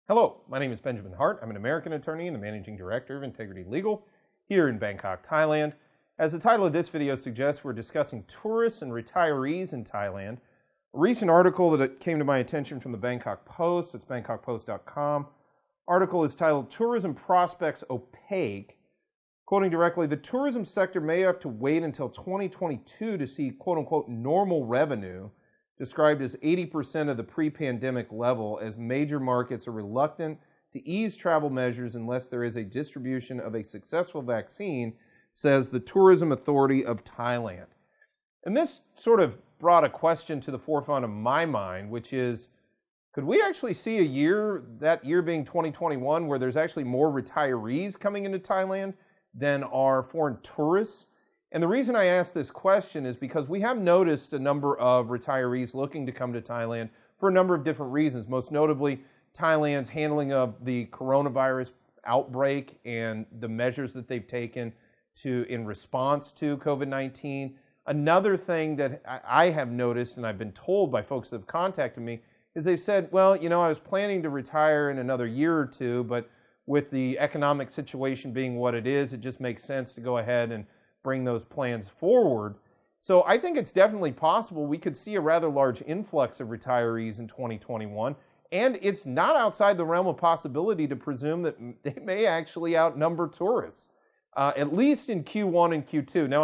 Hello, my name is Benjamin Hart. I'm an American attorney and the Managing Director of Integrity Legal here in Bangkok, Thailand. As the title of this video suggests, we're discussing tourists and retirees in Thailand. A recent article that came to my attention from the Bangkok Post, it's bangkokpost.com. Article is titled, Tourism Prospects Opaque. Quoting directly, the tourism sector may have to wait until 2022 to see quote-unquote normal revenue, described as 80% of the pre-pandemic level, as major markets are reluctant to ease travel measures unless there is a distribution of a successful vaccine, says the Tourism Authority of Thailand. And this sort of brought a question to the forefront of my mind, which is, could we actually see a year, that year being 2021, where there's actually more retirees coming into Thailand than are foreign tourists? And the reason I ask this question is because we have noticed a number of retirees looking to come to Thailand for a number of different reasons, most notably Thailand's handling of the coronavirus outbreak and the measures that they've taken in response to COVID-19. Another thing that I have noticed, and I've been told by folks that have contacted me, is they've said, well, I was planning to retire in another year or two, but with the economic situation being what it is, it just makes sense to go ahead and bring those plans forward. So I think it's definitely possible we could see a rather large influx of retirees in 2021, and it's not outside the realm of possibility to presume that they may actually outnumber tourists, at least in Q1 and Q2. Now,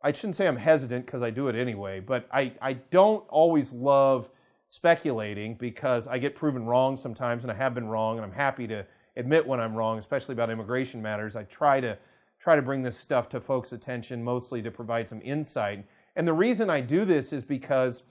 I shouldn't say I'm hesitant because I do it anyway, but I don't always love speculating because I get proven wrong sometimes, and I have been wrong, and I'm happy to admit when I'm wrong, especially about immigration matters. I try to bring this stuff to folks' attention, mostly to provide some insight. And the reason I do this is because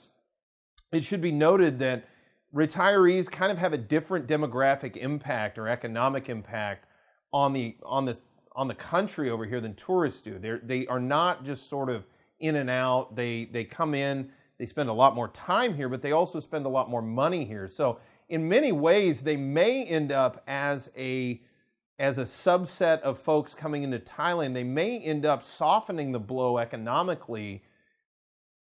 it should be noted that retirees kind of have a different demographic impact or economic impact on the country over here than tourists do. They are not just sort of in and out. They come in, they spend a lot more time here, but they also spend a lot more money here. So in many ways, they may end up as a subset of folks coming into Thailand, they may end up softening the blow economically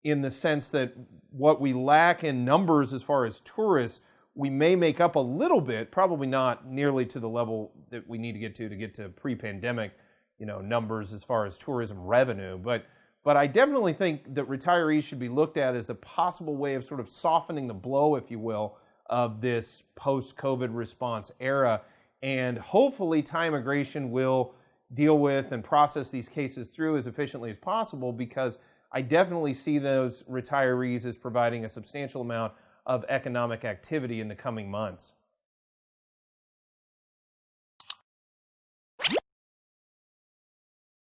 in the sense that what we lack in numbers as far as tourists, we may make up a little bit, probably not nearly to the level that we need to get to pre-pandemic, numbers as far as tourism revenue. But I definitely think that retirees should be looked at as a possible way of sort of softening the blow, if you will, of this post-COVID response era. And hopefully Thai immigration will deal with and process these cases through as efficiently as possible, because I definitely see those retirees as providing a substantial amount of economic activity in the coming months.